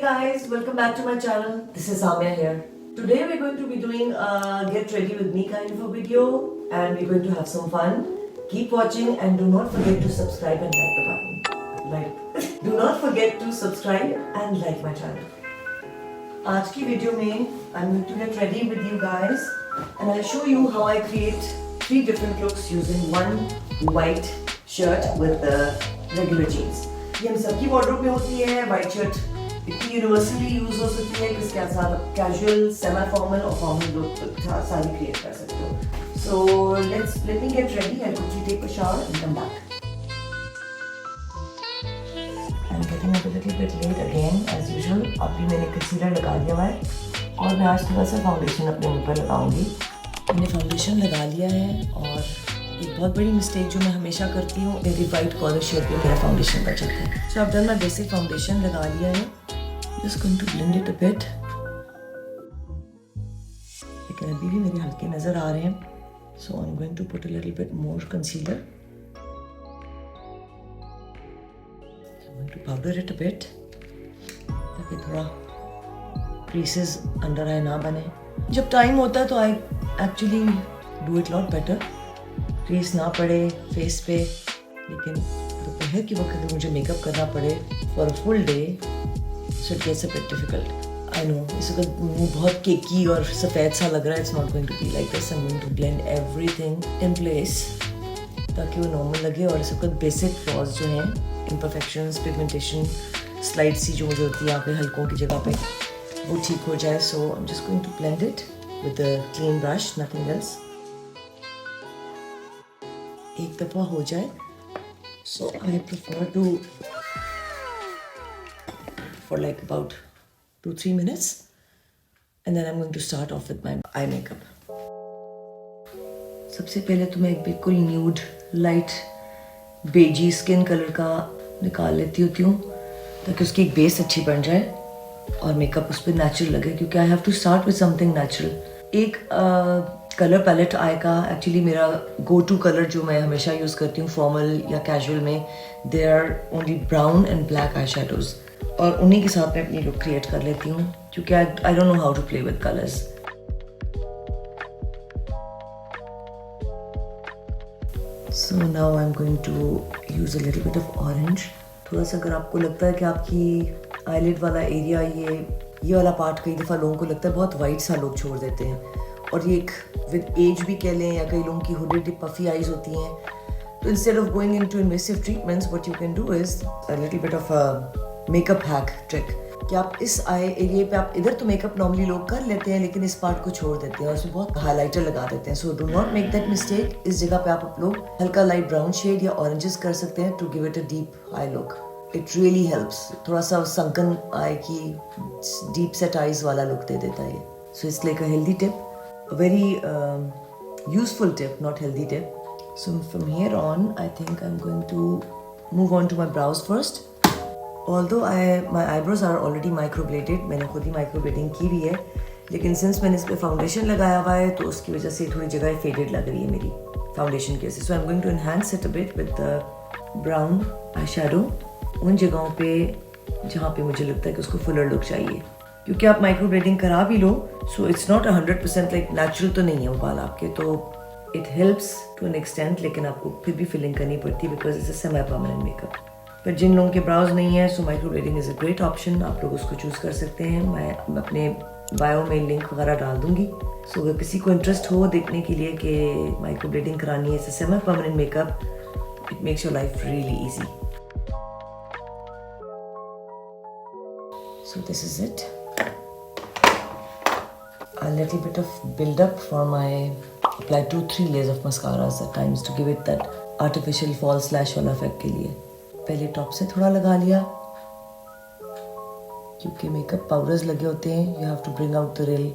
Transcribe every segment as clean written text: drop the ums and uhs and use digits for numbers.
guys, welcome back to my channel. This is Samya here. Today we're going to be doing a get ready with me kind of a video and we're going to have some fun. Keep watching and do not forget to subscribe and like the button. Do not forget to subscribe and like my channel. आज की video में I'm going to get ready with you guys and I'll show you how I create 3 different looks using one white shirt with the regular jeans. ये हम सबकी wardrobe में होती है. White shirt इतनी यूनिवर्सली यूज हो सकती है कि इसके साथ कैजुअल, सेमी फॉर्मल और फॉर्मल लुक सारी क्रिएट कर सकते हो. So let me get ready and quickly take a shower and come back. I am getting a little bit late again as usual. अभी मैंने कंसीलर लगा लिया है और मैं आज थोड़ा सा फाउंडेशन अपने मुंह पर लगाऊंगी. मैंने फाउंडेशन लगा लिया है और एक बहुत बड़ी मिस्टेक जो मैं हमेशा करती हूँ, मेरी वाइट कॉलर शेड पे मेरा फाउंडेशन बच जाता है. सो अब मैं बेसिक फाउंडेशन लगा लिया है. Just going to blend it a bit. लेकिन अभी भी मेरे हल्के नजर आ रहे हैं. So I'm going to put a little bit more concealer. I'm going to powder it a bit ताकि थोड़ा creases अंडर आई ना बने. जब टाइम होता है तो I actually do it lot better. Crease ना पड़े फेस पे, लेकिन दोपहर के वक्त अगर मुझे मेकअप करना पड़े for a full day so it gets a bit difficult. I know इस वक्त मुंह बहुत केकी और सफ़ेद सा लग रहा है. It's not going to be like this. I am going to blend everything in place ताकि वो नॉर्मल लगे और इस वक्त बेसिक फ्लॉज जो हैं, इम्परफेक्शंस, पिगमेंटेशन, स्लाइड सी जो मुझे होती है यहाँ पे हल्कों की जगह पे, वो ठीक हो जाए. So I am just going to blend it with a clean brush, nothing else. एक दफ़ा हो जाए. So I prefer to for like about 2-3 minutes and then I'm going to start off with my eye makeup. सबसे पहले तो मैं एक बिल्कुल न्यूड लाइट बेजी स्किन कलर का निकाल लेती हूँ ताकि उसकी एक बेस अच्छी बन जाए और मेकअप उस पर नेचुरल लगे, क्योंकि I have to start with something natural. एक कलर पैलेट आई का एक्चुअली मेरा गो टू कलर जो मैं हमेशा यूज़ करती हूँ फॉर्मल या कैजुअल में, they are only brown and black eye shadows, और उन्हीं के साथ मैं अपनी लुक क्रिएट कर लेती हूँ क्योंकि I don't know how to play with colours. So now I am going to use a little bit of orange. थोड़ा सा अगर आपको लगता है कि आपकी आईलिड वाला एरिया, ये वाला पार्ट कई दफ़ा लोगों को लगता है बहुत वाइट सा लोग छोड़ देते हैं, और ये एक विद एज भी कह लें या कई लोगों की हुडेड पफी आईज होती हैं, तो instead of going into invasive treatments what you can do is a little bit of a makeup hack trick कि आप इस आई एरिया पे, आप इधर तो मेकअप नॉर्मली लोग कर लेते हैं लेकिन इस पार्ट को छोड़ देते हैं और उसमें बहुत हाइलाइटर लगा देते हैं. So do not make that mistake. इस जगह पे आप लोग हल्का लाइट ब्राउन शेड या ऑरेंजेस कर सकते हैं to give it a deep eye look. It really helps. थोड़ा सा संकन आई की डीप सेट आईज वाला लुक दे देता है. So it's like a healthy tip, a very useful tip, not healthy tip. So from here on I think I'm going to move on to my brows first. Although my eyebrows are already microbladed, मैंने खुद ही microblading की भी है, लेकिन since मैंने इस पे foundation लगाया हुआ है तो उसकी वजह से थोड़ी जगह फेडेड लग रही है मेरी फाउंडेशन की वजह से. So I'm going to enhance it a bit with the brown eyeshadow उन जगहों पे जहाँ पे मुझे लगता है कि उसको फुलर लुक चाहिए, क्योंकि आप माइक्रो ब्लेडिंग करा भी लो so it's not 100% like natural तो नहीं है वो बाल आपके, तो it helps to an extent, लेकिन आपको फिर भी फिलिंग करनी पड़ती है because it's a semi permanent makeup. पर जिन लोगों के ब्राउज नहीं है so microblading is a great option. आप लोग उसको चूज़ कर सकते हैं. मैं अपने बायो में लिंक वगैरह डाल दूंगी. सो अगर किसी को इंटरेस्ट हो देखने के लिए कि माइक्रो ब्लेडिंग करानी है, it's a semi permanent makeup, it makes your life really easy. So this is it. A little bit of build up for my, apply 2-3 layers of mascaras at times to give it that artificial false lash वाला effect के लिए. पहले top से थोड़ा लगा लिया क्योंकि makeup powders लगे होते हैं. You have to bring out the real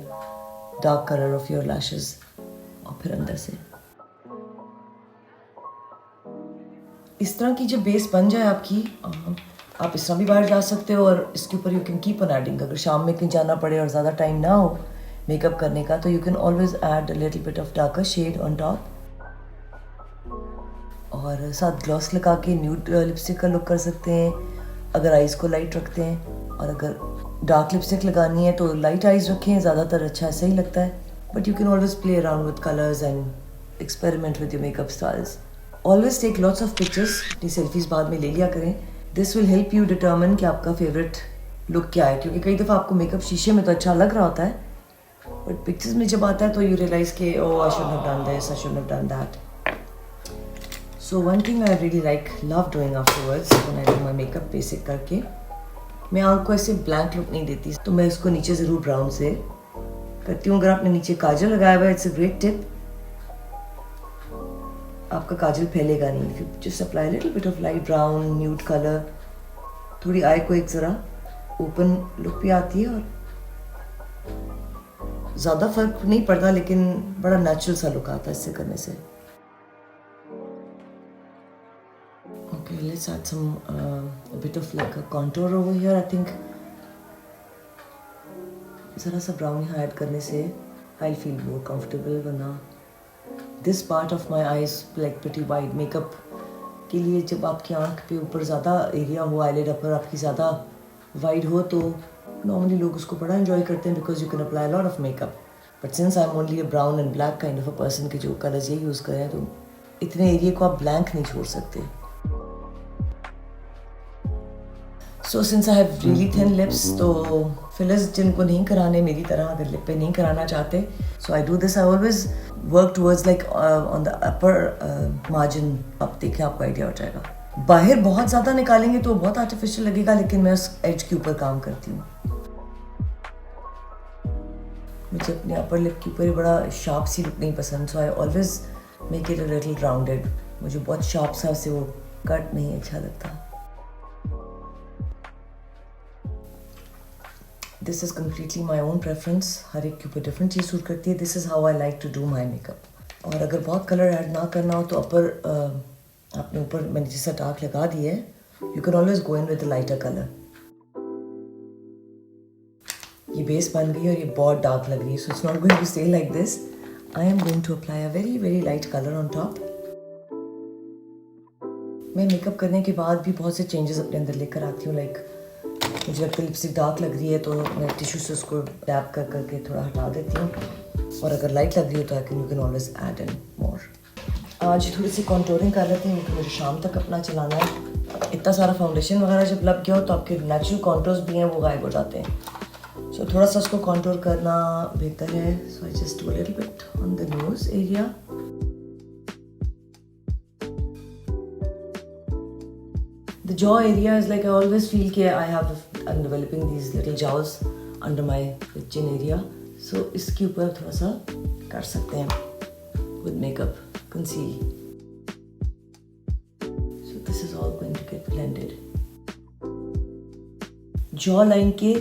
dark color of your lashes. और फिर अंदर से इस तरह की जब बेस बन जाए आपकी, आप इस तरह भी बाहर जा सकते हो और इसके ऊपर you can keep on adding. अगर शाम में कहीं जाना पड़े और ज़्यादा टाइम ना हो मेकअप करने का तो you can always add a little bit of darker shade on top और साथ ग्लॉस लगा के न्यूड लिपस्टिक का लुक कर सकते हैं अगर आईज को लाइट रखते हैं. और अगर डार्क लिपस्टिक लगानी है तो लाइट आइज रखें, ज़्यादातर अच्छा ऐसा ही लगता है. But you can always play around with colours and experiment with your makeup styles. Always take lots of pictures, अपनी सेल्फीज बाद में ले लिया करें. This will help you determine कि आपका फेवरेट लुक क्या है, क्योंकि कई दफ़ा आपको मेकअप शीशे में तो अच्छा लग रहा होता है, बट पिक्चर्स में जब आता है तो यू रियलाइज कि oh I should have done this, I should have done that. So one thing I really like love doing afterwards when I do my makeup, basic करके मैं आँख को ऐसे ब्लैंक लुक नहीं देती, तो मैं इसको नीचे ज़रूर ब्राउन से करती हूँ. अगर आपने नीचे काजल लगाया हुआ है, इट्स अ ग्रेट टिप, आपका काजल फैलेगा नहीं. If you just apply little bit of light brown nude colour, थोड़ी आई को एक ज़रा ओपन लुक भी आती है और ज़्यादा फर्क नहीं पड़ता, लेकिन बड़ा नेचुरल सा लुक आता है इससे करने से. Okay, let's add some bit of like a contour over here. I think ज़रा सा ब्राउन यहाँ ऐड करने से आई फील मोर कंफर्टेबल. वरना this part of my eyes like pretty wide, makeup के लिए जब आपकी आँख पे ऊपर ज़्यादा एरिया हो, आईलिड अपर आपकी ज़्यादा वाइड हो, तो नॉर्मली लोग उसको बड़ा एंजॉय करते हैं because you can apply lot of makeup. But since I am only a brown and black kind of a person के जो कलर्स ये यूज़ करें, तो इतने एरिया को आप ब्लैंक नहीं छोड़ सकते. So since I have really thin lips, तो फिलर्स जिनको नहीं कराने मेरी तरह, अगर लिप पे नहीं कराना चाहते, so I do this. I always work towards like on the upper margin. आप देखें, आपको आइडिया हो जाएगा. बाहर बहुत ज़्यादा निकालेंगे तो बहुत आर्टिफिशियल लगेगा, लेकिन मैं उस एज के ऊपर काम करती हूँ. मुझे अपने अपर लिप के ऊपर बड़ा शार्प सी लुक नहीं पसंद, so I always make it a little rounded. मुझे बहुत शार्प सा से वो कट नहीं अच्छा लगता. This is completely my own preference, हर एक के ऊपर डिफरेंट चीज़ सूट करती है. This is how I like to do my makeup. और अगर बहुत कलर ऐड ना करना हो तो अपर आपने ऊपर मैंने जैसा डार्क लगा दिया है, you can always go in with lighter colour. ये बेस बन गई और ये बहुत डार्क लग रही है, so it's not going to stay like this. I am going to apply a very very light colour on top. मैं मेकअप करने के बाद भी बहुत से चेंजेस अपने अंदर लेकर आती हूँ. लाइक मुझे लगता है लिपस्टिक डार्क लग रही है तो मैं टिश्यू से उसको टैप कर करके थोड़ा हटा देती हूँ, और अगर लाइट लग रही हो तो you can always add in more. आज थोड़ी सी कॉन्टोरिंग कर लेती हूँ क्योंकि मुझे शाम तक अपना चलाना है. इतना सारा फाउंडेशन वगैरह जब लग गया हो तो आपके नेचुरल कॉन्टोर्स भी हैं वो गायब हो जाते हैं. सो थोड़ा सा उसको कॉन्टोर करना बेहतर है. So I just do a little bit on the nose area. The jaw area is like I always feel that I'm developing these little jaws under my chin area. So इसके ऊपर थोड़ा सा कर सकते हैं with makeup, conceal. So this is all going to get blended. Jaw line के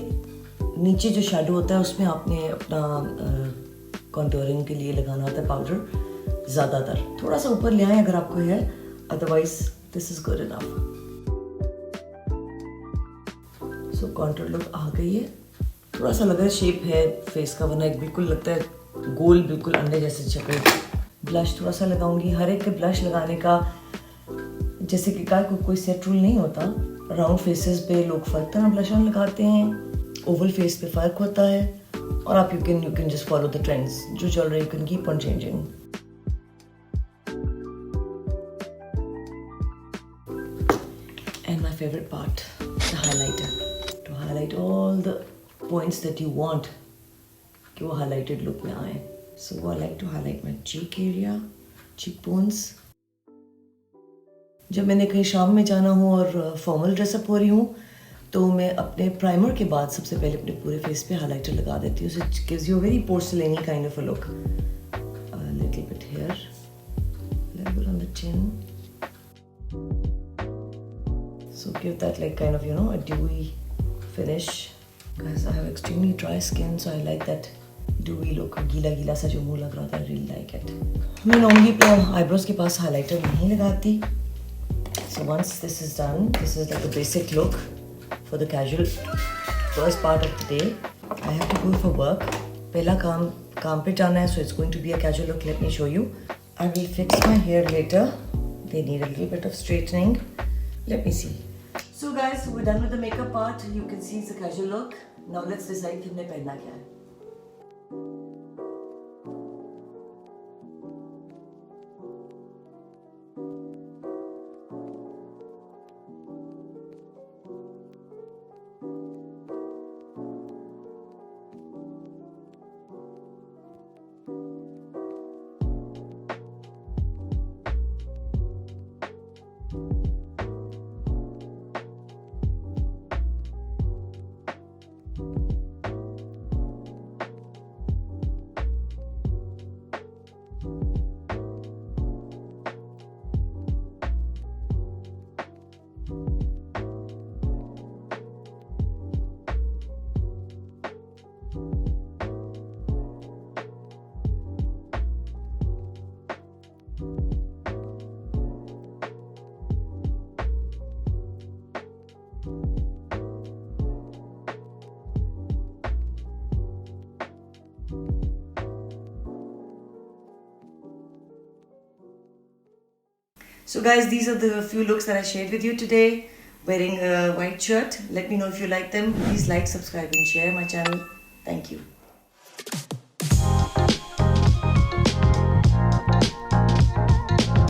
नीचे जो shadow होता है उसमें आपने अपना contouring के लिए लगाना होता है पाउडर. ज़्यादातर थोड़ा सा ऊपर ले आएं अगर आपको है, otherwise this is good enough. So contour look आ गई है. थोड़ा सा लग रहा है शेप है फेस का, वरना एक बिल्कुल लगता है गोल, बिल्कुल अंडे जैसे शक्ल. ब्लश थोड़ा सा लगाऊंगी. हर एक के ब्लश लगाने का जैसे कि कोई सेट रूल नहीं होता. राउंड फेसेस पे लोग फ़र्क तरह ब्लश ऑन लगाते हैं, ओवल फेस पे फ़र्क होता है, और आप you can just follow the trends जो चल रहे. You can keep on changing. And my favourite part, the highlighter. Highlight all the points that you want कि वो highlighted look में आए. So I like to highlight my cheek area, cheekbones. जब मैंने कहीं शाम में जाना हो और फॉर्मल ड्रेसअप हो रही हूँ तो मैं अपने प्राइमर के बाद सबसे पहले अपने पूरे फेस पे हाइलाइटर लगा देती हूँ. So it gives you a very porcelainy kind of a look. A little bit here, a little bit on the chin. So give that like kind of a dewy finish. Guys, I have extremely dry skin, so I like that dewy look. गीला गीला सा जो मुंह लग रहा था, I really like it. मैं normally अपने आईब्रोज के पास हाइलाइटर नहीं लगाती. So once this is done, this is like a basic look for the casual first part of the day. I have to go for work. पहला काम पे जाना है, so it's going to be a casual look. Let me show you. I will fix my hair later. They need a little bit of straightening. Let me see. So guys, we're done with the makeup part. You can see it's a casual look. Now let's decide कि हमने पहनना क्या है. So guys, these are the few looks that I shared with you today. Wearing a white shirt. Let me know if you like them. Please like, subscribe and share my channel. Thank you.